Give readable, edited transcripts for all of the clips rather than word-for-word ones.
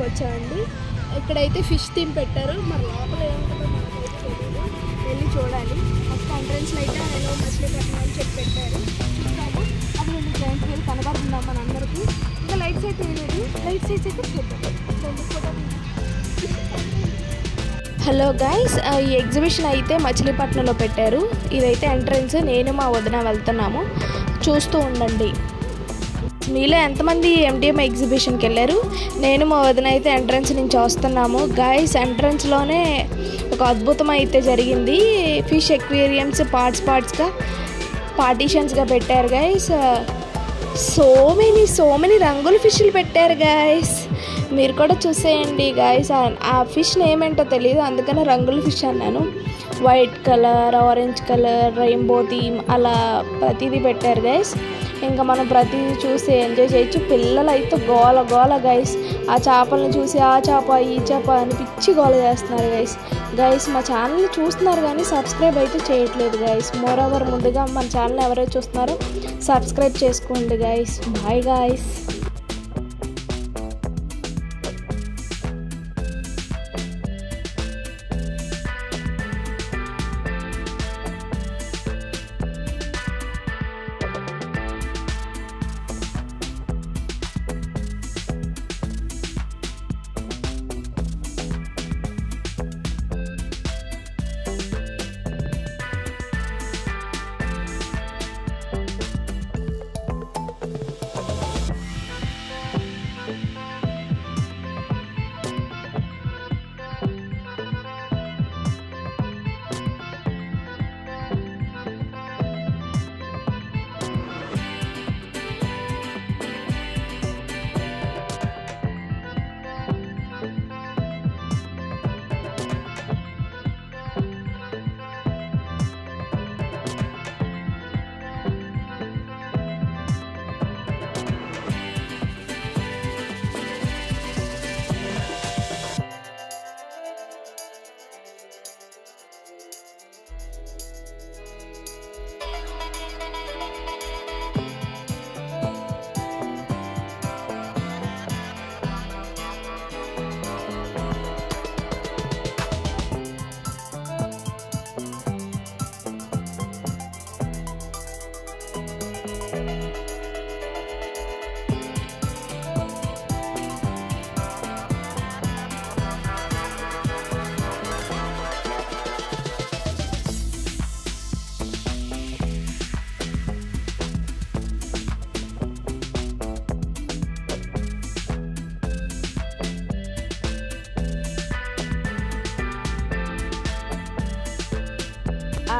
వచ్చామండి. ఇక్కడైతే fish theme పెట్టారు. మరి లోపల ఏముంటుందో మనకైతే తెలియదు, వెళ్ళి చూడాలి. ఫస్ట్ ఎంట్రన్స్లో అయితే హలో మచిలీపట్నం అని చెప్పి పెట్టారు. చూస్తాము. అది రెండు జాయింట్ వీల్ కనబడుతుందా మన అందరికీ. ఇంకా లైట్స్ అయితే లేదు, లైట్స్ అయితే చూద్దాం. హలో గైస్, ఈ ఎగ్జిబిషన్ అయితే మచిలీపట్నంలో పెట్టారు. ఇదైతే ఎంట్రన్స్. నేను మా వదిన వెళ్తున్నాము, చూస్తూ ఉండండి. మీలో ఎంతమంది ఎండిఎం ఎగ్జిబిషన్కి వెళ్ళారు? నేను మా వదిన అయితే ఎంట్రన్స్ నుంచి వస్తున్నాము. గైస్, ఎంట్రన్స్లోనే ఒక అద్భుతం అయితే జరిగింది. ఫిష్ ఎక్వేరియమ్స్ పార్ట్స్గా పార్టీషన్స్గా పెట్టారు గైస్. సో మెనీ రంగుల ఫిష్లు పెట్టారు గైస్. మీరు కూడా చూసేయండి గైస్. ఆ ఫిష్ నేమ్ ఏంటో తెలియదు, అందుకనే రంగుల ఫిష్ అన్నాను. White colour, orange colour, rainbow theme అలా ప్రతిదీ పెట్టారు గైస్. ఇంకా మనం ప్రతిదీ చూసి ఎంజాయ్ చేయొచ్చు. పిల్లలు అయితే గోల గైస్. ఆ చేపలను చూసి ఆ చేప ఈ చేప అని పిచ్చి గోల చేస్తున్నారు గైస్. మా ఛానల్ని చూస్తున్నారు కానీ సబ్స్క్రైబ్ అయితే చేయట్లేదు గైస్. మోరోవర్ ముందుగా మన ఛానల్ ఎవరైతే చూస్తున్నారో సబ్స్క్రైబ్ చేసుకోండి గైస్. Bye guys.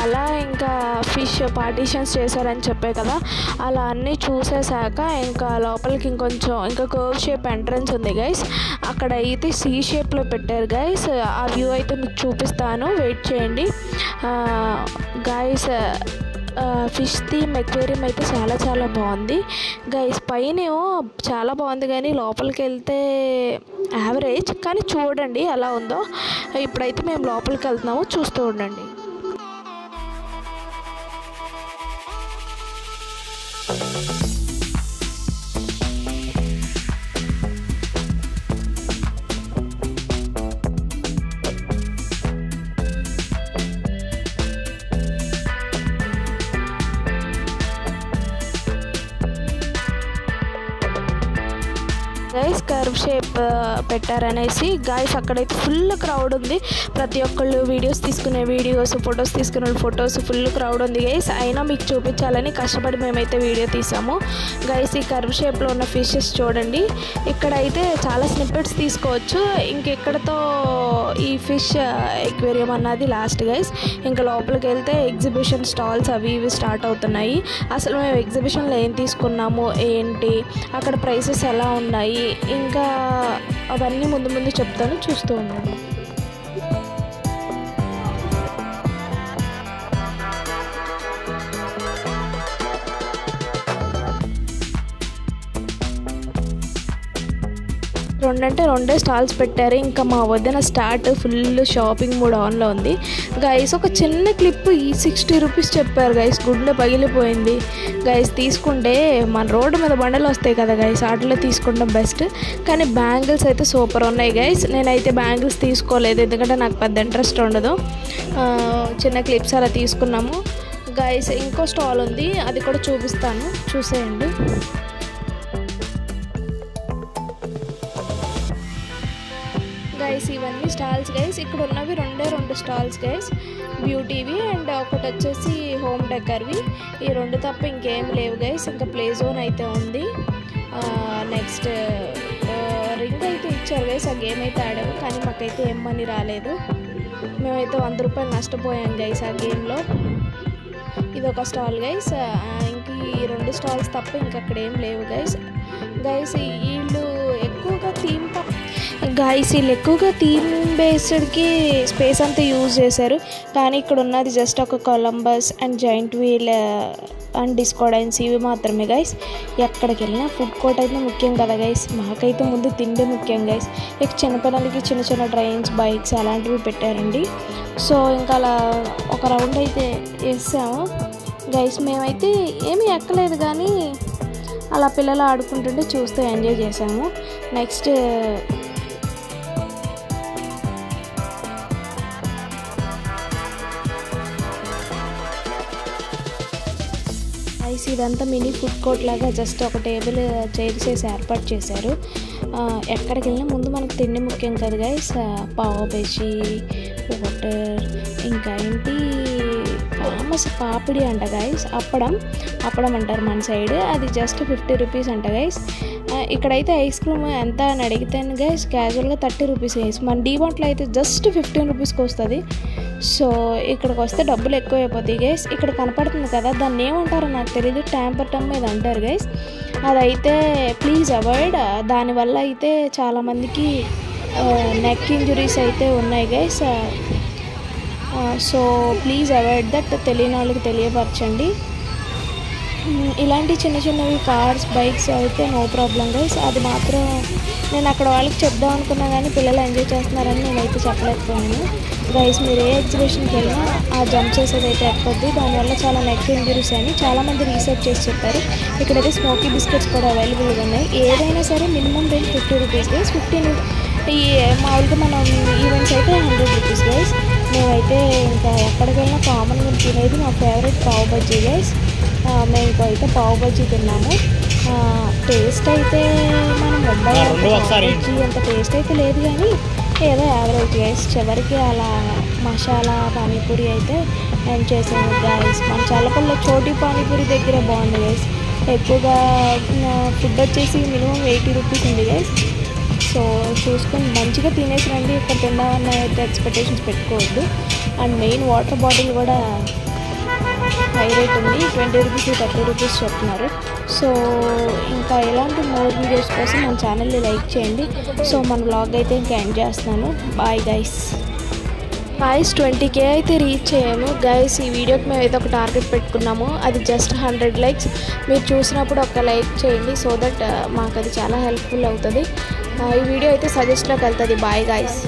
అలా ఇంకా ఫిష్ పార్టీషన్స్ చేశారని చెప్పే కదా, అలా అన్నీ చూసేసాక ఇంకా లోపలికి ఇంకా కర్వ్ షేప్ ఎంట్రన్స్ ఉంది గైస్. అక్కడ అయితే సి షేప్లో పెట్టారు గైస్. ఆ వ్యూ అయితే మీకు చూపిస్తాను, వెయిట్ చేయండి గైస్. ఫిష్ థీమ్ ఎక్వేరియం అయితే చాలా బాగుంది గైస్. పైన చాలా బాగుంది కానీ లోపలికి వెళ్తే యావరేజ్, కానీ చూడండి ఎలా ఉందో. ఇప్పుడైతే మేము లోపలికి వెళ్తున్నాము, చూస్తూ ఉండండి. గైస్ కర్వ్ షేప్ పెట్టారనేసి గైస్ అక్కడైతే ఫుల్ క్రౌడ్ ఉంది. ప్రతి ఒక్కళ్ళు వీడియోస్ తీసుకునే వీడియోస్, ఫొటోస్ తీసుకునే ఫొటోస్, ఫుల్ క్రౌడ్ ఉంది గైస్. అయినా మీకు చూపించాలని కష్టపడి మేమైతే వీడియో తీసాము గైస్. ఈ కర్వ్ షేప్లో ఉన్న ఫిషెస్ చూడండి. ఇక్కడైతే చాలా స్నిప్పెట్స్ తీసుకోవచ్చు. ఇంకెక్కడతో ఈ ఫిష్ ఎక్వేరియం అన్నది లాస్ట్ గైస్. ఇంకా లోపలికి వెళ్తే ఎగ్జిబిషన్ స్టాల్స్ అవి ఇవి స్టార్ట్ అవుతున్నాయి. అసలు మేము ఎగ్జిబిషన్లో ఏం తీసుకున్నాము ఏంటి, అక్కడ ప్రైసెస్ ఎలా ఉన్నాయి, ఇంకా అవన్నీ ముందు చెప్తాను, చూస్తూ ఉన్నాను. రెండంటే రెండే స్టాల్స్ పెట్టారు. ఇంకా మా వదిన స్టార్ట్ ఫుల్ షాపింగ్ మూడ్ ఆన్లో ఉంది గైస్. ఒక చిన్న క్లిప్ ఈ 60 రూపీస్ చెప్పారు గైస్. గుండె పగిలిపోయింది గైస్. తీసుకుంటే మన రోడ్డు మీద బండలు వస్తాయి కదా గైస్, వాటిలో తీసుకుంటాం బెస్ట్. కానీ బ్యాంగిల్స్ అయితే సూపర్ ఉన్నాయి గైస్. నేనైతే బ్యాంగిల్స్ తీసుకోలేదు ఎందుకంటే నాకు పెద్ద ఇంట్రెస్ట్ ఉండదు. చిన్న క్లిప్స్ అలా తీసుకున్నాము గైస్. ఇంకో స్టాల్ ఉంది, అది కూడా చూపిస్తాను, చూసేయండి. గైస్ ఇవన్నీ స్టాల్స్ గైస్. ఇక్కడ ఉన్నవి రెండు స్టాల్స్ గైస్, బ్యూటీవి అండ్ ఒకటి వచ్చేసి హోమ్ డెకర్వి. ఈ రెండు తప్ప ఇంకేం లేవు గైస్. ఇంకా ప్లే జోన్ అయితే ఉంది. నెక్స్ట్ రింగ్ అయితే ఇచ్చారు గైస్. ఆ గేమ్ అయితే ఆడాము కానీ మాకైతే ఏం మనీ రాలేదు. మేమైతే 100 రూపాయలు నష్టపోయాం గైస్ ఆ గేమ్లో. ఇది ఒక స్టాల్ గైస్. ఇంక ఈ 2 స్టాల్స్ తప్ప ఇంకక్కడ ఏం లేవు గైస్. వీళ్ళు ఎక్కువగా థీమ్ బేస్డ్కి స్పేస్ అంతా యూజ్ చేశారు. కానీ ఇక్కడ ఉన్నది జస్ట్ ఒక Columbus and giant wheel and disco dance ఇవి మాత్రమే గైస్. ఎక్కడికి వెళ్ళినా ఫుడ్ కోర్ట్ అయితే ముఖ్యం కదా గైస్. మాకైతే ముందు తిండి ముఖ్యం గైస్. ఇక చిన్నపిల్లలకి చిన్న ట్రైన్స్, బైక్స్ అలాంటివి పెట్టారండి. సో ఇంకా అలా ఒక రౌండ్ అయితే వేసాము గైస్. మేమైతే ఏమీ ఎక్కలేదు కానీ అలా పిల్లలు ఆడుకుంటుంటే చూస్తూ ఎంజాయ్ చేసాము. నెక్స్ట్ ఇదంతా మినీ ఫుడ్ కోర్ట్ లాగా జస్ట్ ఒక టేబుల్ చైర్స్ వేసి ఏర్పాటు చేశారు. ఎక్కడికి వెళ్ళినా ముందు మనకు తిండి ముఖ్యం కదా గైస్. పావ్ బజ్జీ, వాటర్, ఇంకా ఏంటి ఫేమస్ పాపిడి అంట గైస్. అప్పడం అంటారు మన సైడ్. అది జస్ట్ 50 రూపీస్ అంట గైస్. ఇక్కడైతే ఐస్ క్రీమ్ ఎంత అని అడిగితేనే గైస్ క్యాజువల్గా 30 రూపీస్ గైస్. మన డీమార్ట్లో అయితే జస్ట్ 15 రూపీస్కి వస్తుంది. సో ఇక్కడికి వస్తే డబ్బులు ఎక్కువ అయిపోతాయి గైస్. ఇక్కడ కనపడుతుంది కదా, దాన్ని ఏమంటారో నాకు తెలియదు, ట్యాంపర్ టమ్ మీద అంటారు గైస్. అదైతే ప్లీజ్ అవాయిడ్. దానివల్ల అయితే చాలామందికి నెక్ ఇంజురీస్ అయితే ఉన్నాయి guys. So please avoid that. తెలియని వాళ్ళకి తెలియపరచండి. ఇలాంటి చిన్నవి కార్స్, బైక్స్ అయితే నో ప్రాబ్లం గైస్. అది మాత్రం నేను అక్కడ వాళ్ళకి చెప్దాం అనుకున్నా కానీ పిల్లలు ఎంజాయ్ చేస్తున్నారని నేనైతే చెప్పలేకపోయాను గైస్. మీరు ఏ ఎగ్జిబిషన్కి వెళ్ళినా ఆ జంప్ చేసేది అయితే ఎక్కొద్దు. దానివల్ల చాలా నెక్ ఇంజరీస్ అని చాలామంది రీసెర్చ్ చేసి చెప్పారు. ఇక్కడైతే స్మోకీ బిస్కెట్స్ కూడా అవైలబుల్గా ఉన్నాయి. ఏదైనా సరే మినిమం రేంజ్ 50 రూపీస్ గైస్. 15 ఈ మామూలుగా మనం ఈవెంట్స్ అయితే 100 రూపీస్ గైస్. మేమైతే ఇంకా ఎక్కడికి వెళ్ళినా కామన్గా తినేది మా ఫేవరెట్ పావ్ బజ్జీ గైస్. మేము అయితే పావ్ బజ్జీ తిన్నాము. టేస్ట్ అయితే మనం బజ్జీ అంత టేస్ట్ అయితే లేదు కానీ ఏదో యావరేజ్ గైస్. చివరికి అలా మసాలా పానీపూరి అయితే నేను చేసాను గైస్. మన చల్లపల్లిలో చోటీ పానీపూరి దగ్గర బాగుంది గైస్. ఎక్కువగా ఫుడ్ వచ్చేసి మినిమం 80 రూపీస్ ఉంది గైస్. సో చూసుకొని మంచిగా తినేసి రండి. ఇక్కడ తిందామన్న అయితే ఎక్స్పెక్టేషన్స్ పెట్టుకోవద్దు. అండ్ మెయిన్ వాటర్ బాటిల్ కూడా హై రేట్ ఉంది, 20 రూపీస్ 30 రూపీస్ చెప్తున్నారు. సో ఇంకా ఇలాంటి మోర్ వీడియోస్ కోసం మన ఛానల్ని లైక్ చేయండి. సో మన వ్లాగ్ అయితే ఇంకా ఎండ్ చేస్తున్నాను. Bye guys. 20K అయితే రీచ్ అయ్యాము గైస్. ఈ వీడియోకి మేమైతే ఒక టార్గెట్ పెట్టుకున్నాము. అది జస్ట్ 100 లైక్స్. మీరు చూసినప్పుడు ఒక లైక్ చేయండి. సో దట్ మాకు అది చాలా హెల్ప్ఫుల్ అవుతుంది. ఈ వీడియో అయితే సజెస్ట్లోకి వెళ్తుంది. Bye guys.